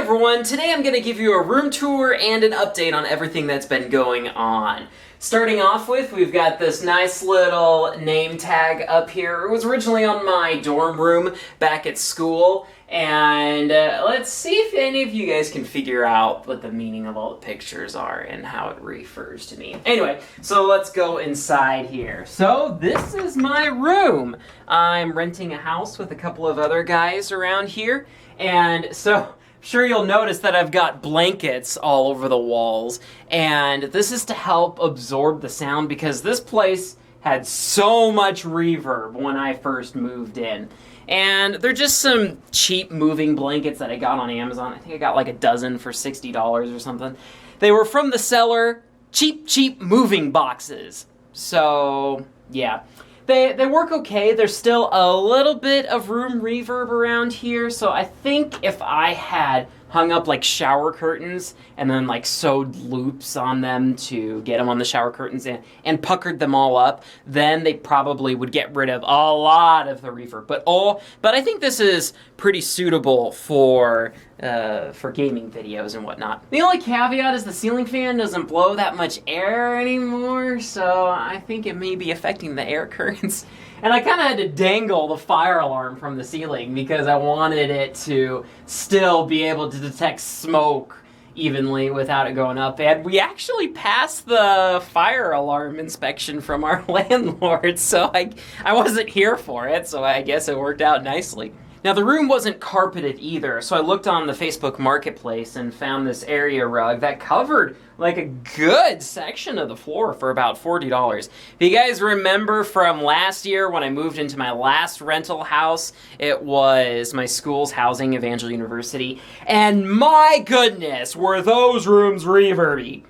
everyone, today I'm going to give you a room tour and an update on everything that's been going on. Starting off with, we've got this nice little name tag up here. It was originally on my dorm room back at school, and let's see if any of you guys can figure out what the meaning of all the pictures are and how it refers to me. Anyway, so let's go inside here. So this is my room. I'm renting a house with a couple of other guys around here, and so sure you'll notice that I've got blankets all over the walls, and this is to help absorb the sound because this place had so much reverb when I first moved in. And they're just some cheap moving blankets that I got on Amazon. I think I got like a dozen for $60 or something. They were from the seller, cheap moving boxes. So, yeah. They work okay. There's still a little bit of room reverb around here, so I think if I had hung up like shower curtains and then like sewed loops on them to get them on the shower curtains and puckered them all up, then they probably would get rid of a lot of the reverb. But I think this is pretty suitable for gaming videos and whatnot. The only caveat is the ceiling fan doesn't blow that much air anymore, so I think it may be affecting the air currents. And I kind of had to dangle the fire alarm from the ceiling because I wanted it to still be able to detect smoke evenly without it going up. And we actually passed the fire alarm inspection from our landlord, so I wasn't here for it, so I guess it worked out nicely. Now, the room wasn't carpeted either, so I looked on the Facebook Marketplace and found this area rug that covered like a good section of the floor for about $40. If you guys remember from last year when I moved into my last rental house, it was my school's housing, Evangel University, and my goodness, were those rooms reverby.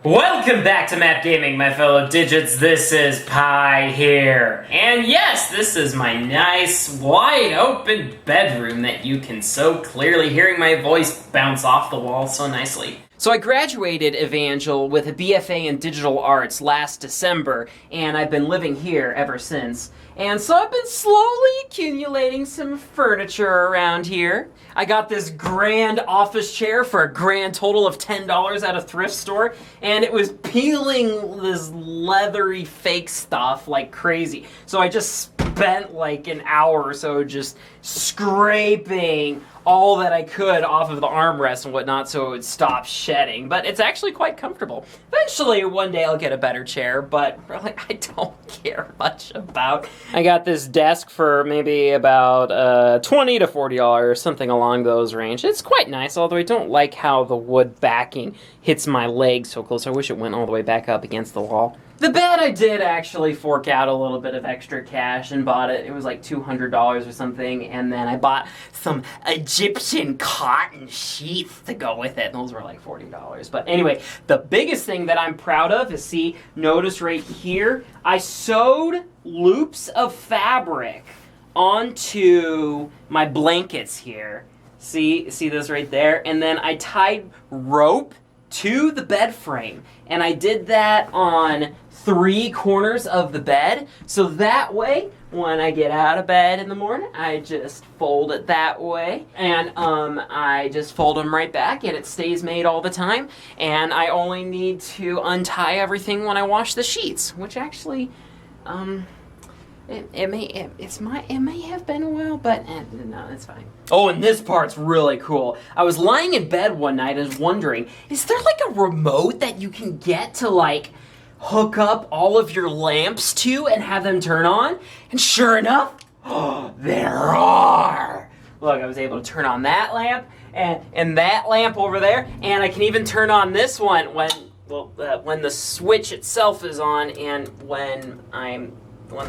Welcome back to Map Gaming, my fellow digits. This is Pi here. And yes, this is my nice, wide open bedroom that you can so clearly hearing my voice bounce off the wall so nicely. So I graduated Evangel with a BFA in Digital Arts last December, and I've been living here ever since. And so I've been slowly accumulating some furniture around here. I got this grand office chair for a grand total of $10 at a thrift store, and it was peeling this leathery fake stuff like crazy. So I just spent like an hour or so just scraping all that I could off of the armrest and whatnot so it would stop shedding. But it's actually quite comfortable. Eventually, one day I'll get a better chair, but really I don't care much about. I got this desk for maybe about $20 to $40, something along those range. It's quite nice, although I don't like how the wood backing hits my legs so close. I wish it went all the way back up against the wall. The bed, I did actually fork out a little bit of extra cash and bought it. It was like $200 or something, and then I bought some Egyptian cotton sheets to go with it, and those were like $40. But anyway, the biggest thing that I'm proud of is, notice right here, I sewed loops of fabric onto my blankets here. See this right there? And then I tied rope to the bed frame, and I did that on 3 corners of the bed, so that way when I get out of bed in the morning I just fold it that way, and I just fold them right back and it stays made all the time, and I only need to untie everything when I wash the sheets, which actually it may have been a while, but no, it's fine. Oh, and this part's really cool. I was lying in bed one night and was wondering, is there like a remote that you can get to like hook up all of your lamps to and have them turn on? And sure enough, there are! Look, I was able to turn on that lamp and that lamp over there, and I can even turn on this one when the switch itself is on and when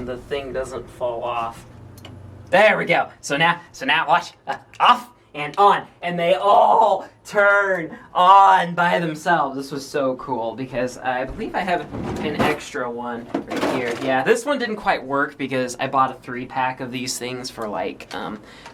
the thing doesn't fall off. There we go. So now watch. Off and on. And they all turn on by themselves. This was so cool because I believe I have an extra one right here. Yeah, this one didn't quite work because I bought a 3-pack of these things for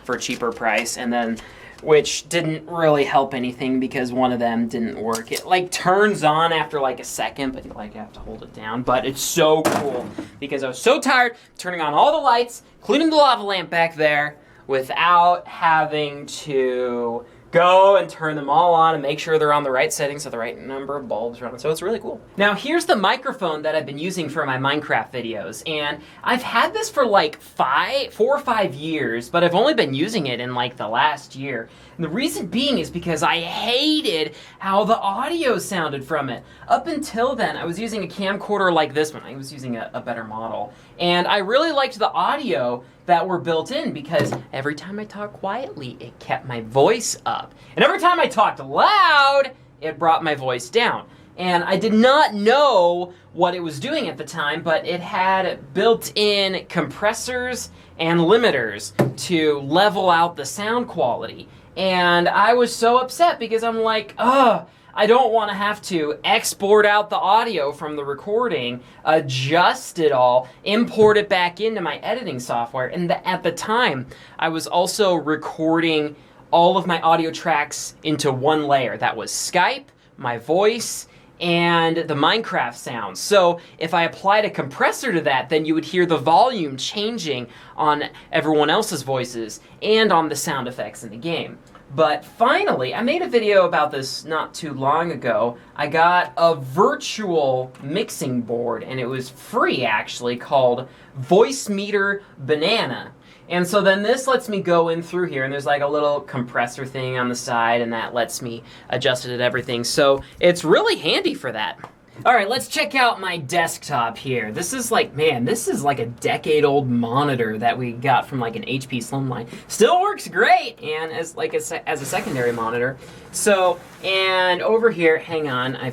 for a cheaper price, and then which didn't really help anything because one of them didn't work. It like turns on after like a second, but you have to hold it down. But it's so cool because I was so tired turning on all the lights, including the lava lamp back there, without having to go and turn them all on and make sure they're on the right settings so the right number of bulbs are on. So it's really cool. Now here's the microphone that I've been using for my Minecraft videos, and I've had this for like 4 or 5 years, but I've only been using it in like the last year. And the reason being is because I hated how the audio sounded from it. Up until then, I was using a camcorder like this one. I was using a better model. And I really liked the audio that were built in because every time I talked quietly, it kept my voice up. And every time I talked loud, it brought my voice down. And I did not know what it was doing at the time, but it had built-in compressors and limiters to level out the sound quality. And I was so upset because I'm like, ugh, I don't want to have to export out the audio from the recording, adjust it all, import it back into my editing software. And at the time, I was also recording all of my audio tracks into one layer. That was Skype, my voice, and the Minecraft sounds. So if I applied a compressor to that, then you would hear the volume changing on everyone else's voices and on the sound effects in the game. But finally, I made a video about this not too long ago. I got a virtual mixing board, and it was free actually, called Voicemeeter Banana. And so then this lets me go in through here, and there's like a little compressor thing on the side, and that lets me adjust it and everything. So it's really handy for that. All right, let's check out my desktop here. This is like, man, this is like a decade-old monitor that we got from like an HP Slimline. Still works great, and as a secondary monitor. So, and over here, hang on, I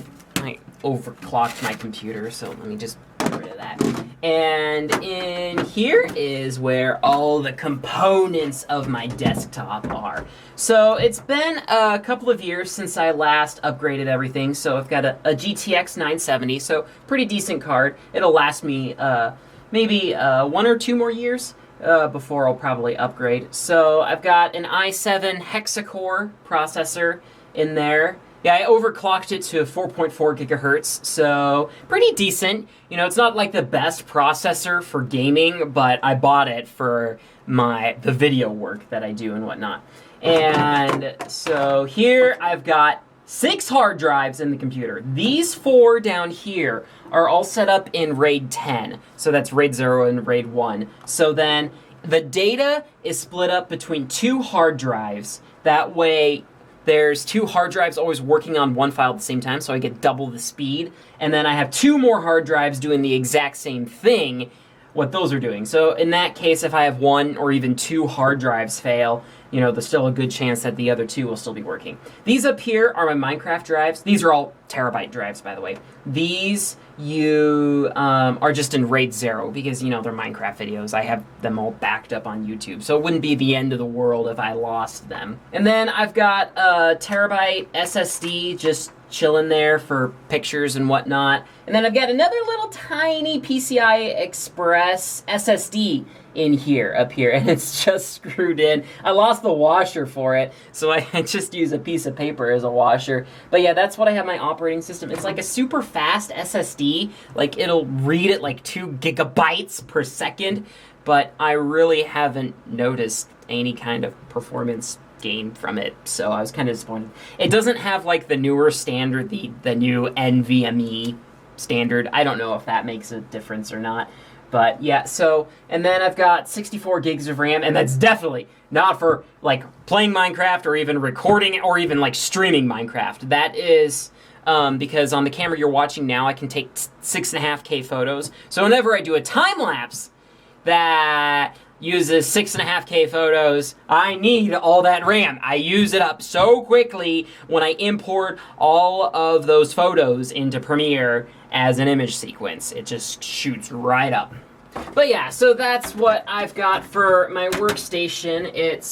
overclocked my computer, so let me just get rid of that. And in here is where all the components of my desktop are. So it's been a couple of years since I last upgraded everything. So I've got a GTX 970, so pretty decent card. It'll last me maybe 1 or 2 more years before I'll probably upgrade. So I've got an i7 hexa-core processor in there. Yeah, I overclocked it to 4.4 gigahertz, so pretty decent. You know, it's not like the best processor for gaming, but I bought it for the video work that I do and whatnot. And so here I've got 6 hard drives in the computer. These 4 down here are all set up in RAID 10. So that's RAID 0 and RAID 1. So then the data is split up between 2 hard drives. That way there's 2 hard drives always working on one file at the same time, so I get double the speed. And then I have 2 more hard drives doing the exact same thing, what those are doing. So in that case, if I have 1 or even 2 hard drives fail, you know, there's still a good chance that the other 2 will still be working. These up here are my Minecraft drives. These are all terabyte drives, by the way. These are just in RAID 0 because, you know, they're Minecraft videos. I have them all backed up on YouTube, so it wouldn't be the end of the world if I lost them. And then I've got a terabyte SSD just chilling there for pictures and whatnot. And then I've got another little tiny PCI Express SSD in here, up here, and it's just screwed in. I lost the washer for it, so I just use a piece of paper as a washer. But yeah, that's what I have my operating system. It's like a super fast SSD. Like, it'll read at like 2 gigabytes per second, but I really haven't noticed any kind of performance gain from it, so I was kind of disappointed. It doesn't have like the newer standard, the new NVMe standard. I don't know if that makes a difference or not. But yeah, so, and then I've got 64 gigs of RAM, and that's definitely not for like playing Minecraft or even recording or even like streaming Minecraft. That is because on the camera you're watching now, I can take 6.5K photos. So whenever I do a time lapse that uses 6.5K photos, I need all that RAM. I use it up so quickly when I import all of those photos into Premiere as an image sequence. It just shoots right up. But yeah, so that's what I've got for my workstation. It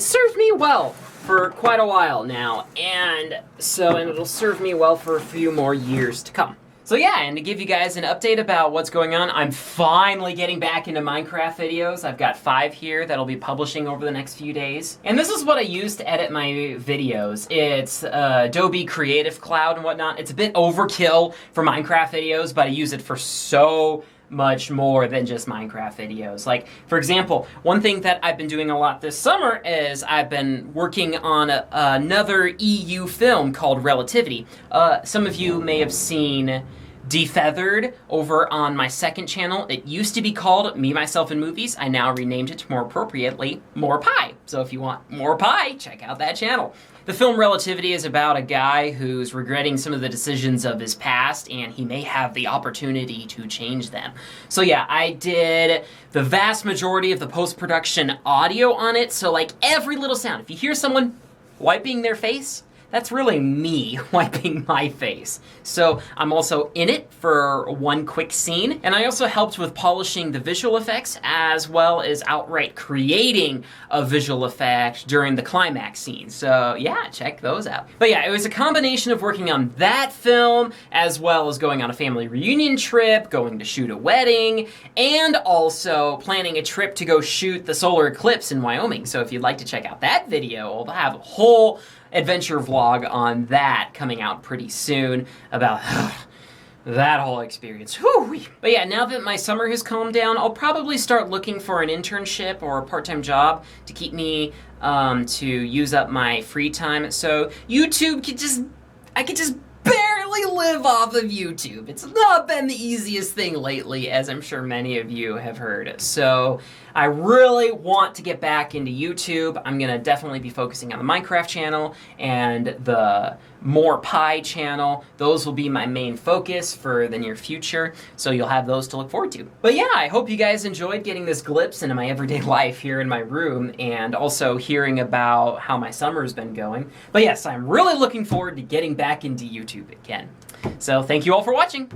served me well for quite a while now, and it'll serve me well for a few more years to come. So yeah, and to give you guys an update about what's going on, I'm finally getting back into Minecraft videos. I've got 5 here that'll be publishing over the next few days. And this is what I use to edit my videos. It's Adobe Creative Cloud and whatnot. It's a bit overkill for Minecraft videos, but I use it for so much more than just Minecraft videos. Like, for example, one thing that I've been doing a lot this summer is I've been working on another EU film called Relativity. Some of you may have seen Defeathered over on my second channel. It used to be called Me, Myself, and Movies. I now renamed it more appropriately, More Pie. So if you want more pie, check out that channel. The film Relativity is about a guy who's regretting some of the decisions of his past, and he may have the opportunity to change them. So yeah, I did the vast majority of the post-production audio on it, so like every little sound. If you hear someone wiping their face, that's really me wiping my face. So I'm also in it for one quick scene, and I also helped with polishing the visual effects as well as outright creating a visual effect during the climax scene. So yeah, check those out. But yeah, it was a combination of working on that film as well as going on a family reunion trip, going to shoot a wedding, and also planning a trip to go shoot the solar eclipse in Wyoming. So if you'd like to check out that video, I'll have a whole adventure vlog on that coming out pretty soon about that whole experience. Whew. But yeah, now that my summer has calmed down, I'll probably start looking for an internship or a part-time job to keep me to use up my free time. So YouTube I could just barely live off of YouTube. It's not been the easiest thing lately, as I'm sure many of you have heard. So I really want to get back into YouTube. I'm gonna definitely be focusing on the Minecraft channel and the More Pie channel. Those will be my main focus for the near future, so you'll have those to look forward to. But yeah, I hope you guys enjoyed getting this glimpse into my everyday life here in my room and also hearing about how my summer's been going. But yes, I'm really looking forward to getting back into YouTube again. So thank you all for watching.